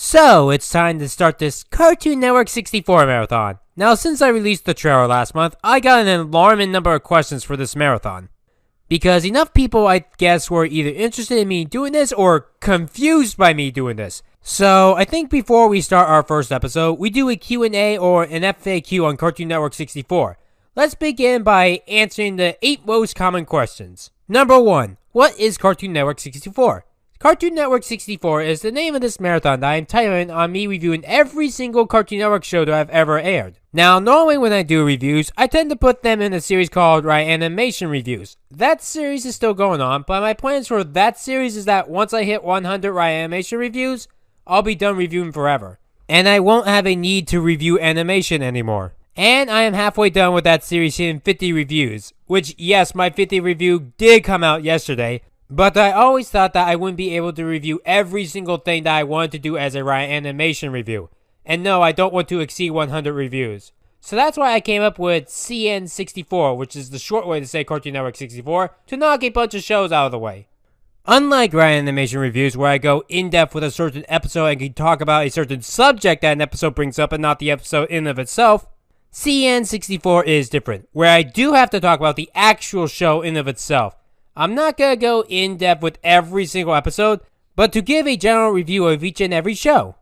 So, it's time to start this Cartoon Network 64 marathon. Now, since I released the trailer last month, I got an alarming number of questions for this marathon. Because enough people, I guess, were either interested in me doing this or confused by me doing this. So, I think before we start our first episode, we do a Q&A or an FAQ on Cartoon Network 64. Let's begin by answering the 8 most common questions. Number 1. What is Cartoon Network 64? Cartoon Network 64 is the name of this marathon that I'm titling on me reviewing every single Cartoon Network show that I've ever aired. Now, normally when I do reviews, I tend to put them in a series called Animation Reviews. That series is still going on, but my plans for that series is that once I hit 100 Animation Reviews, I'll be done reviewing forever. And I won't have a need to review animation anymore. And I am halfway done with that series hitting 50 reviews, which yes, my 50th review did come out yesterday, but I always thought that I wouldn't be able to review every single thing that I wanted to do as a animation review. And no, I don't want to exceed 100 reviews. So that's why I came up with CN64, which is the short way to say Cartoon Network 64, to knock a bunch of shows out of the way. Unlike animation reviews, where I go in-depth with a certain episode and can talk about a certain subject that an episode brings up and not the episode in of itself, CN64 is different, where I do have to talk about the actual show in of itself. I'm not going to go in-depth with every single episode, but to give a general review of each and every show.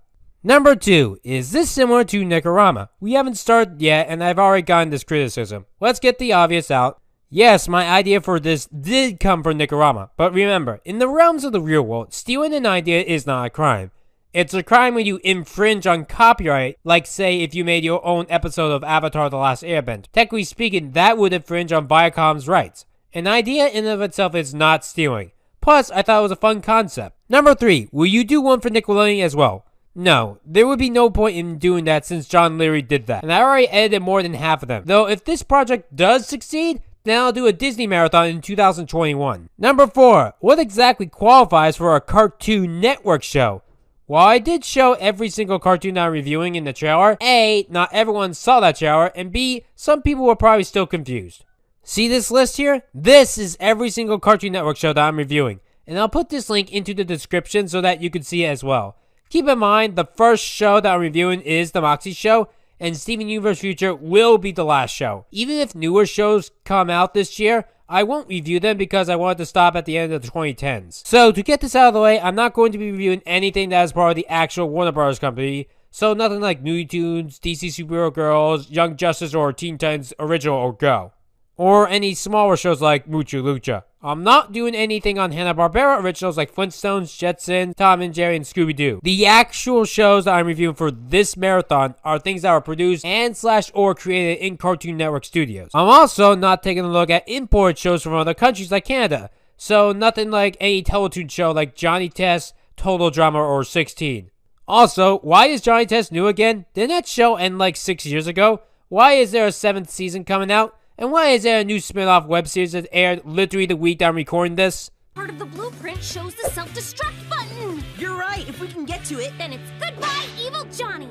Number 2, is this similar to Nikorama? We haven't started yet, and I've already gotten this criticism. Let's get the obvious out. Yes, my idea for this did come from Nikorama, but remember, in the realms of the real world, stealing an idea is not a crime. It's a crime when you infringe on copyright, like say if you made your own episode of Avatar: The Last Airbender. Technically speaking, that would infringe on Viacom's rights. An idea in and of itself is not stealing. Plus, I thought it was a fun concept. Number 3, will you do one for Nickelodeon as well? No, there would be no point in doing that since John Leary did that, and I already edited more than half of them. Though if this project does succeed, then I'll do a Disney marathon in 2021. Number 4, what exactly qualifies for a Cartoon Network show? While I did show every single cartoon I'm reviewing in the trailer, A, not everyone saw that trailer, and B, some people were probably still confused. See this list here? This is every single Cartoon Network show that I'm reviewing, and I'll put this link into the description so that you can see it as well. Keep in mind, the first show that I'm reviewing is the Moxy Show, and Steven Universe Future will be the last show. Even if newer shows come out this year, I won't review them because I wanted to stop at the end of the 2010s. So to get this out of the way, I'm not going to be reviewing anything that is part of the actual Warner Bros. Company, so nothing like Looney Tunes, DC Superhero Girls, Young Justice, or Teen Titans Original or Go. Or any smaller shows like Mucha Lucha. I'm not doing anything on Hanna-Barbera originals like Flintstones, Jetsons, Tom and Jerry, and Scooby-Doo. The actual shows that I'm reviewing for this marathon are things that were produced and/or created in Cartoon Network Studios. I'm also not taking a look at imported shows from other countries like Canada. So nothing like any Teletoon show like Johnny Test, Total Drama, or 16. Also, why is Johnny Test new again? Didn't that show end like 6 years ago? Why is there a 7th season coming out? And why is there a new spin-off web series that aired literally the week that I'm recording this? Part of the blueprint shows the self-destruct button! You're right, if we can get to it. Then it's goodbye, evil Johnny!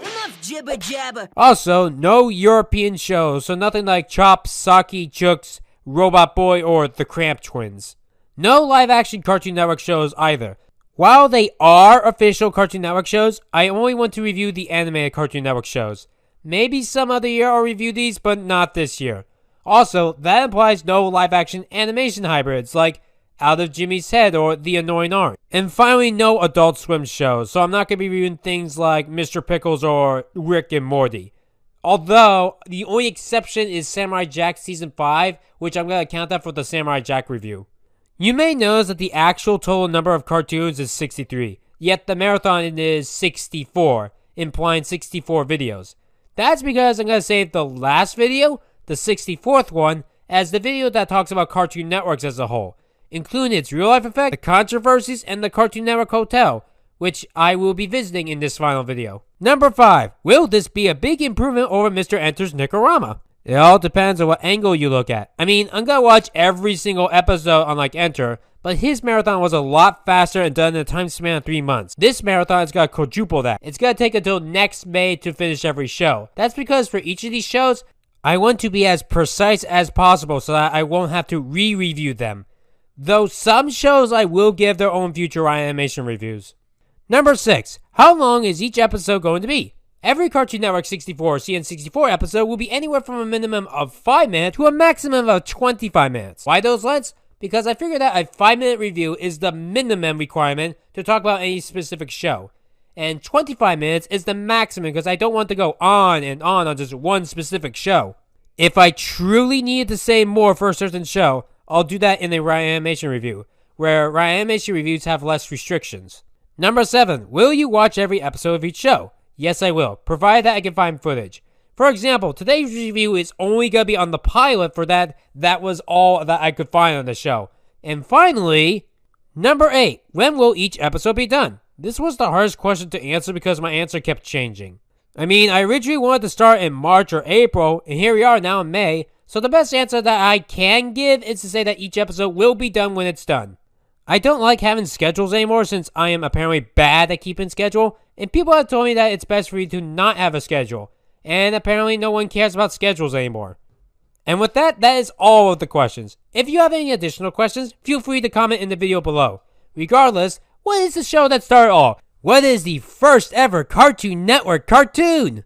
Enough jibba-jabba! Also, no European shows, so nothing like Chops, Saki, Chooks, Robot Boy, or the Cramp Twins. No live-action Cartoon Network shows either. While they are official Cartoon Network shows, I only want to review the animated Cartoon Network shows. Maybe some other year I'll review these, but not this year. Also, that implies no live-action animation hybrids like Out of Jimmy's Head or The Annoying Aunt. And finally, no Adult Swim shows, so I'm not going to be reviewing things like Mr. Pickles or Rick and Morty. Although, the only exception is Samurai Jack Season 5, which I'm going to count that for the Samurai Jack review. You may notice that the actual total number of cartoons is 63, yet the marathon is 64, implying 64 videos. That's because I'm going to save the last video, the 64th one, as the video that talks about Cartoon Networks as a whole, including its real-life effect, the controversies, and the Cartoon Network Hotel, which I will be visiting in this final video. Number 5. Will this be a big improvement over Mr. Enter's Nikorama? It all depends on what angle you look at. I mean, I'm going to watch every single episode unlike Enter, but his marathon was a lot faster and done in a time span of 3 months. This marathon is going to quadruple that. It's going to take until next May to finish every show. That's because for each of these shows, I want to be as precise as possible so that I won't have to re-review them. Though some shows I will give their own future animation reviews. Number 6. How long is each episode going to be? Every Cartoon Network 64 or CN64 episode will be anywhere from a minimum of 5 minutes to a maximum of 25 minutes. Why those lengths? Because I figured that a 5-minute review is the minimum requirement to talk about any specific show. And 25 minutes is the maximum because I don't want to go on and on just one specific show. If I truly needed to say more for a certain show, I'll do that in a Riot Animation review, where Riot Animation reviews have less restrictions. Number 7. Will you watch every episode of each show? Yes, I will, provided that I can find footage. For example, today's review is only going to be on the pilot for that. That was all that I could find on the show. And finally, number 8. When will each episode be done? This was the hardest question to answer because my answer kept changing. I mean, I originally wanted to start in March or April, and here we are now in May, so the best answer that I can give is to say that each episode will be done when it's done. I don't like having schedules anymore since I am apparently bad at keeping schedule, and people have told me that it's best for you to not have a schedule, and apparently no one cares about schedules anymore. And with that, that is all of the questions. If you have any additional questions, feel free to comment in the video below. Regardless, what is the show that started all? What is the first ever Cartoon Network cartoon?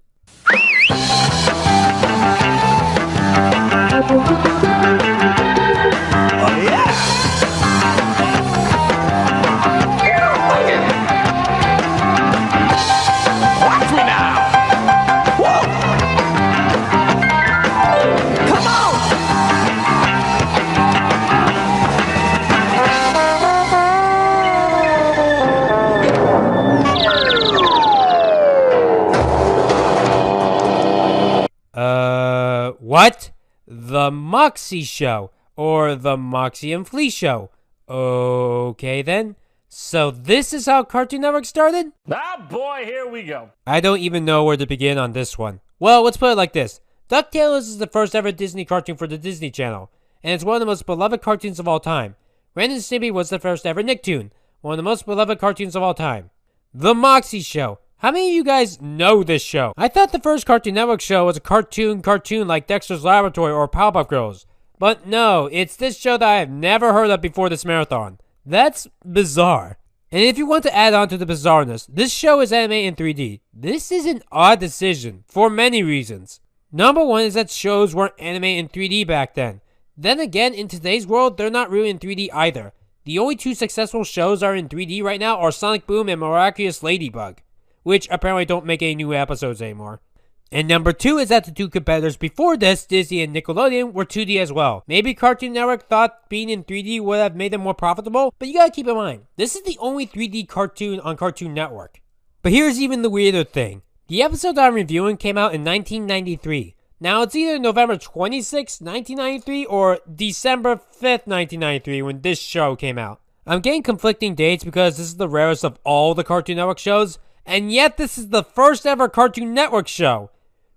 What? The Moxy Show, or the Moxy and Flea Show. Okay then. So this is how Cartoon Network started? Ah boy, here we go. I don't even know where to begin on this one. Well, let's put it like this. DuckTales is the first ever Disney cartoon for the Disney Channel, and it's one of the most beloved cartoons of all time. Ren and Stimpy was the first ever Nicktoon, one of the most beloved cartoons of all time. The Moxy Show. How many of you guys know this show? I thought the first Cartoon Network show was a cartoon like Dexter's Laboratory or Powerpuff Girls. But no, it's this show that I have never heard of before this marathon. That's bizarre. And if you want to add on to the bizarreness, this show is animated in 3D. This is an odd decision, for many reasons. Number 1 is that shows weren't animated in 3D back then. Then again, in today's world, they're not really in 3D either. The only 2 successful shows are in 3D right now are Sonic Boom and Miraculous Ladybug, which apparently don't make any new episodes anymore. And number 2 is that the 2 competitors before this, Disney and Nickelodeon, were 2D as well. Maybe Cartoon Network thought being in 3D would have made them more profitable, but you gotta keep in mind, this is the only 3D cartoon on Cartoon Network. But here's even the weirder thing. The episode that I'm reviewing came out in 1993. Now it's either November 26, 1993 or December 5th, 1993 when this show came out. I'm getting conflicting dates because this is the rarest of all the Cartoon Network shows, and yet this is the first ever Cartoon Network show.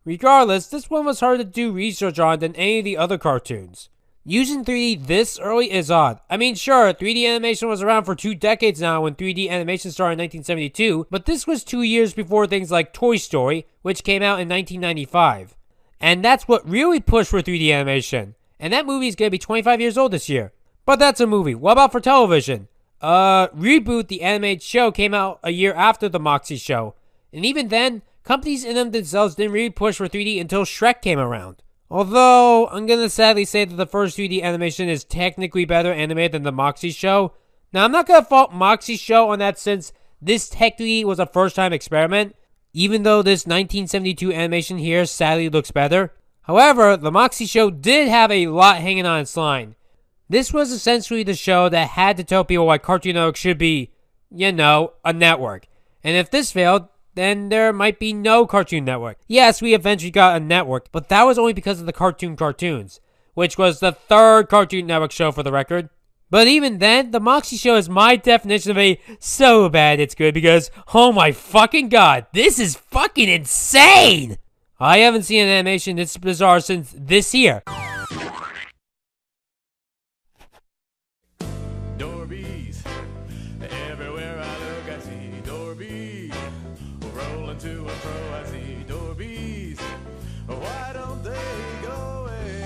Regardless, this one was harder to do research on than any of the other cartoons. Using 3D this early is odd. I mean, sure, 3D animation was around for 2 decades now when 3D animation started in 1972, but this was 2 years before things like Toy Story, which came out in 1995. And that's what really pushed for 3D animation. And that movie is going to be 25 years old this year. But that's a movie. What about for television? Reboot, the animated show, came out a year after the Moxy Show. And even then, companies in them themselves didn't really push for 3D until Shrek came around. Although, I'm gonna sadly say that the first 3D animation is technically better animated than the Moxy Show. Now, I'm not gonna fault Moxy Show on that since this technically was a first-time experiment, even though this 1972 animation here sadly looks better. However, the Moxy Show did have a lot hanging on its line. This was essentially the show that had to tell people why Cartoon Network should be, you know, a network. And if this failed, then there might be no Cartoon Network. Yes, we eventually got a network, but that was only because of the cartoons, which was the 3rd Cartoon Network show for the record. But even then, the Moxy Show is my definition of a so bad it's good because, oh my fucking god, this is fucking insane! I haven't seen an animation this bizarre since this year. Dorbies, everywhere I look I see Dorbies, rolling to and fro I see Dorbies, why don't they go away?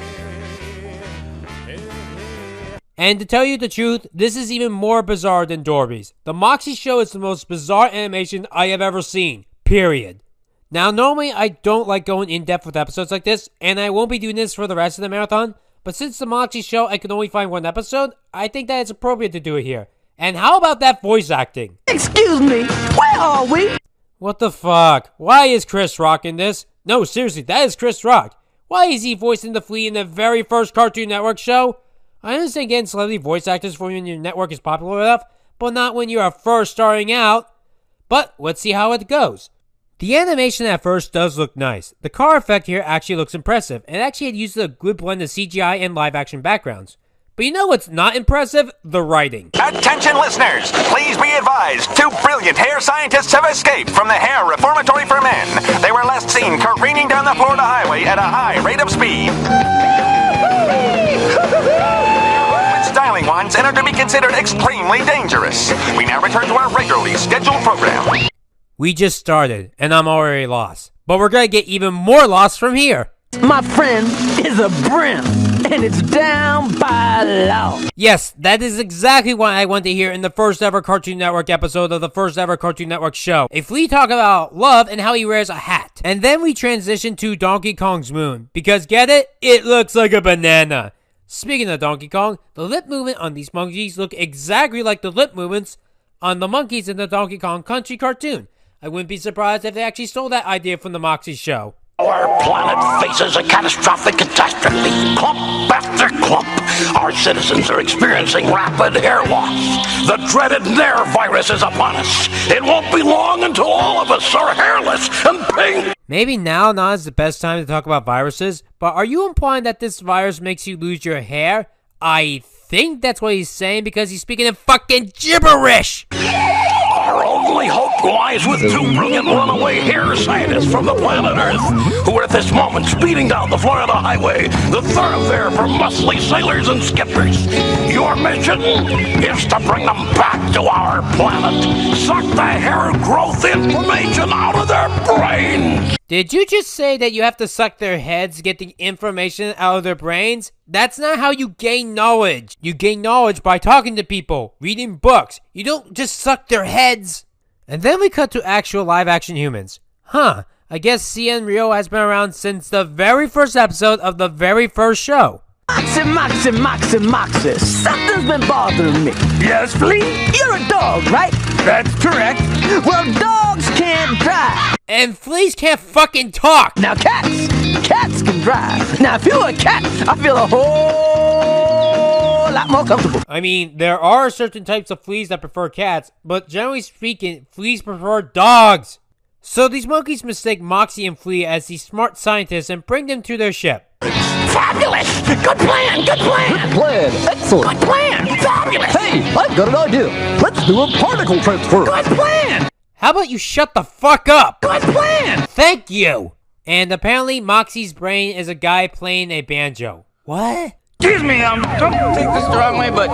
Hey, hey. And to tell you the truth, this is even more bizarre than Dorby's. The Moxy Show is the most bizarre animation I have ever seen. Period. Now, normally I don't like going in depth with episodes like this, and I won't be doing this for the rest of the marathon, but since the Moxy Show I could only find one episode, I think that it's appropriate to do it here. And how about that voice acting? Excuse me, where are we? What the fuck? Why is Chris Rock in this? No, seriously, that is Chris Rock. Why is he voicing the Flea in the very first Cartoon Network show? I understand getting celebrity voice actors for when your network is popular enough, but not when you are first starting out. But let's see how it goes. The animation at first does look nice. The car effect here actually looks impressive, and actually it uses a good blend of CGI and live action backgrounds. But you know what's not impressive? The writing. Attention listeners, please be advised, 2 brilliant hair scientists have escaped from the hair reformatory for men. They were last seen careening down the Florida highway at a high rate of speed. Styling wands and are to be considered extremely dangerous. We now return to our regularly scheduled program. We just started, and I'm already lost. But we're gonna get even more lost from here. My friend is a brim, and it's down by law. Yes, that is exactly what I want to hear in the first ever Cartoon Network episode of the first ever Cartoon Network show. A flea talk about love and how he wears a hat. And then we transition to Donkey Kong's moon. Because get it? It looks like a banana. Speaking of Donkey Kong, the lip movement on these monkeys look exactly like the lip movements on the monkeys in the Donkey Kong Country cartoon. I wouldn't be surprised if they actually stole that idea from the Moxy Show. Our planet faces a catastrophic catastrophe. Clump after clump. Our citizens are experiencing rapid hair loss. The dreaded Nair virus is upon us. It won't be long until all of us are hairless and pink. Maybe now not is the best time to talk about viruses, but are you implying that this virus makes you lose your hair? I think that's what he's saying because he's speaking in fucking gibberish! Our only hope lies with 2 brilliant runaway hair scientists from the planet Earth, who are at this moment speeding down the Florida highway, the thoroughfare for muscly sailors and skippers. Your mission is to bring them back to our planet, suck the hair growth information out of their brains. Did you just say that you have to suck their heads to get the information out of their brains? That's not how you gain knowledge. You gain knowledge by talking to people, reading books. You don't just suck their heads. And then we cut to actual live-action humans. Huh, I guess CN Rio has been around since the very first episode of the very first show. Moxy, something's been bothering me. Yes, Flea? You're a dog, right? That's correct. Well, dogs can't drive. And fleas can't fucking talk. Now cats can drive. Now if you're a cat, I feel a whole lot more comfortable. I mean, there are certain types of fleas that prefer cats, but generally speaking, fleas prefer dogs. So these monkeys mistake Moxy and Flea as these smart scientists and bring them to their ship. Fabulous! Good plan! Good plan! Good plan. Excellent. Good plan! Fabulous! Hey, I've got an idea. Let's do a particle transfer. Good plan! How about you shut the fuck up? Good plan! Thank you! And apparently Moxy's brain is a guy playing a banjo. What? Excuse me, don't take this the wrong way, but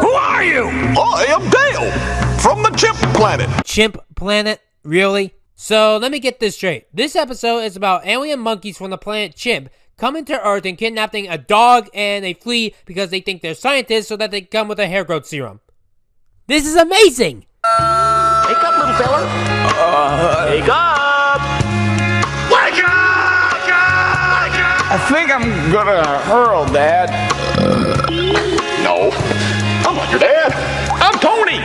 who are you? I am Dale, from the Chimp Planet. Chimp planet? Really? So let me get this straight. This episode is about alien monkeys from the planet Chimp coming to Earth and kidnapping a dog and a flea because they think they're scientists so that they come with a hair growth serum. This is amazing! Wake up, little fella. Wake up! Wake up! Wake up! I think I'm gonna hurl, Dad. No, I'm not your dad. I'm Tony.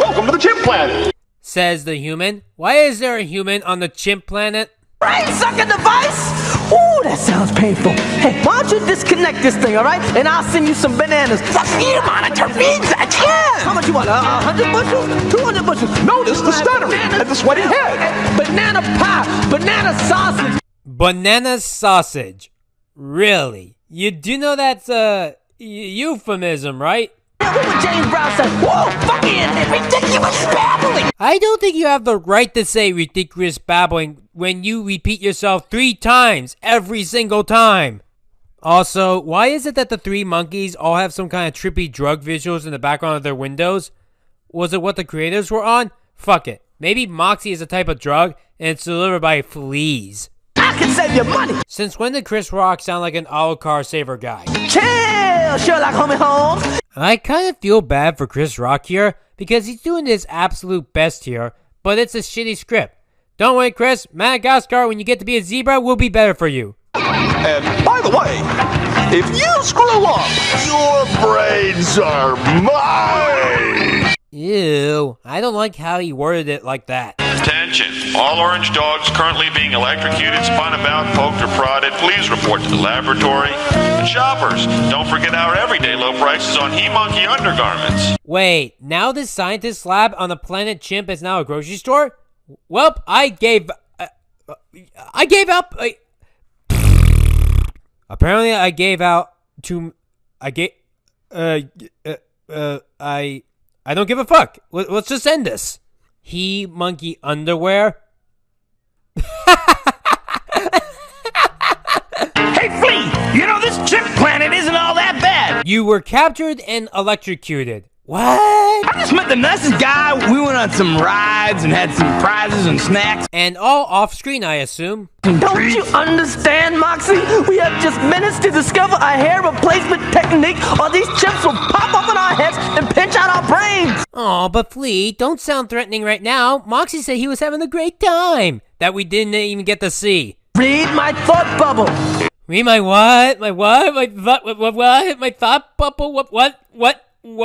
Welcome to the Chimp Planet. Says the human. Why is there a human on the Chimp planet? Brain-sucking device? Ooh, that sounds painful. Hey, why don't you disconnect this thing, all right? And I'll send you some bananas. The feed monitor reads at 10! How much you want? 100 bushels? 200 bushels? Notice the stuttering and the sweaty head. Banana pie. Banana sausage. Banana sausage. Really? You do know that's a euphemism, right? Yeah, what would James Brown say? Whoa, fucking ridiculous babbling. I don't think you have the right to say ridiculous babbling when you repeat yourself 3 times every single time. Also, why is it that the 3 monkeys all have some kind of trippy drug visuals in the background of their windows? Was it what the creators were on? Fuck it. Maybe Moxy is a type of drug and it's delivered by fleas. I can save you money. Since when did Chris Rock sound like an auto car saver guy? Chill. tale, Sherlock Holmes. I kind of feel bad for Chris Rock here because he's doing his absolute best here, but it's a shitty script. Don't worry, Chris. Madagascar, when you get to be a zebra, will be better for you. And by the way, if you screw up, your brains are mine! Ew, I don't like how he worded it like that. Attention! All orange dogs currently being electrocuted, spun about, poked, or prodded, please report to the laboratory. And shoppers, don't forget our everyday low prices on He-Monkey undergarments. Wait, now this scientist lab on the planet Chimp is now a grocery store? Welp, I gave up. Apparently, I gave out to. I don't give a fuck. Let's just end this. He-Monkey underwear. Hey, Flea, you know this chimp planet isn't all that bad. You were captured and electrocuted. What? I just met the nicest guy. We went on some rides and had some prizes and snacks. And all off screen, I assume. Don't you understand, Moxy? We have just minutes to discover a hair replacement technique, or these chips will pop up on our heads and pinch out our brains. Aw, but Flea, don't sound threatening right now. Moxy said he was having a great time that we didn't even get to see. Read my thought bubble. Read my what? My what? My thought? What? My thought bubble? What? What? You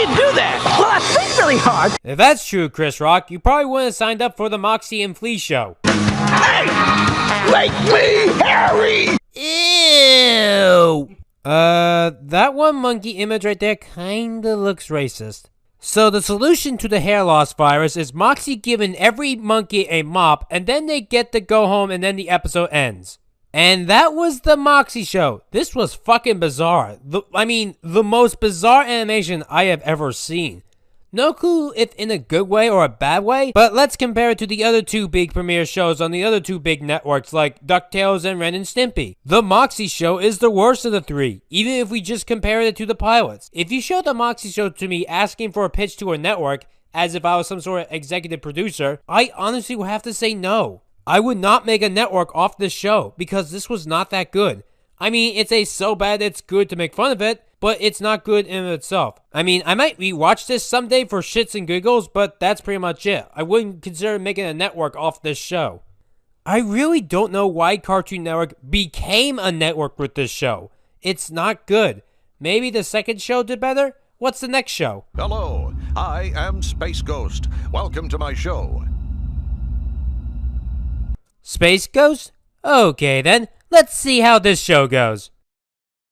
do that? Well, I think really hard. If that's true, Chris Rock, you probably wouldn't have signed up for the Moxy and Flea show. Hey! Like me, Harry! Ew! That one monkey image right there kinda looks racist. So the solution to the hair loss virus is Moxy giving every monkey a mop, and then they get to go home and then the episode ends. And that was the Moxy Show. This was fucking bizarre. The most bizarre animation I have ever seen. No clue if in a good way or a bad way, but let's compare it to the other two big premiere shows on the other two big networks like DuckTales and Ren and Stimpy. The Moxy Show is the worst of the three, even if we just compare it to the pilots. If you showed the Moxy Show to me asking for a pitch to a network, as if I was some sort of executive producer, I honestly would have to say no. I would not make a network off this show because this was not that good. I mean, it's a so bad it's good to make fun of it, but it's not good in itself. I mean, I might rewatch this someday for shits and giggles, but that's pretty much it. I wouldn't consider making a network off this show. I really don't know why Cartoon Network became a network with this show. It's not good. Maybe the second show did better? What's the next show? Hello, I am Space Ghost. Welcome to my show. Space Ghost? Okay then, let's see how this show goes.